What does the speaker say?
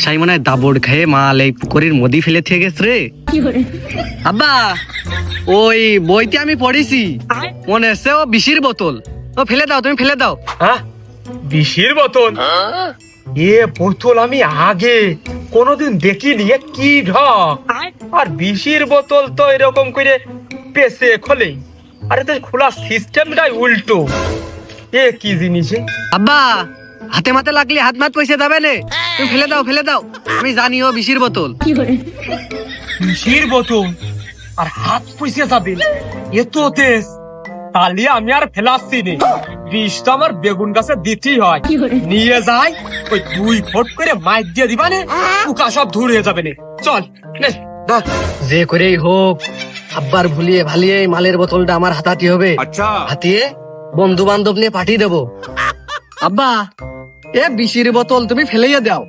সাই মনে হয় দাবড় খেয়ে মাল এই পুকুরের মধ্যে ফেলে থেকে গেছে রে। আব্বা ওই বইতে আমি পড়েছি, মনে হচ্ছে ও বিষের বোতল। ও ফেলে দাও, তুমি ফেলে দাও। হ্যাঁ, বিষের বোতল? এ বোতল আমি আগে কোনোদিন দেখিনি। এ কি ঢক! আর বিষের বোতল তো এরকম করে পেছে খোলে, আরে তো খোলা সিস্টেমটাই উল্টো। এ কি জিনিস? আব্বা হাতে মাতে লাগলে হাত মাত পয়সা যাবে না, তুমি ফেলে দাও ফেলে দাও। আমি জানি ও বিষের বোতল। বিষের বোতল আর হাত পয়সা যাবে? এ তো তেজ! তাহলে আমি আর ফেলাচ্ছি নে, বিষ তো আমার বেগুন গাছে দিতেই হয়। নিয়ে যাই, ওই 2 ফুট করে মাইর দিয়ে দিবা নে, পোকা সব দূর হয়ে যাবে নে। চল নে, ধর। যে করেই হোক আব্বার ভুলিয়ে ভালিয়ে এই মালের বোতলটা আমার হাতাতে হবে। হাতিয়ে বন্ধু বান্ধব নিয়ে পাঠিয়ে দেবো। আব্বা এ বিষের বোতল তুমি ফেলেইয়া দাও।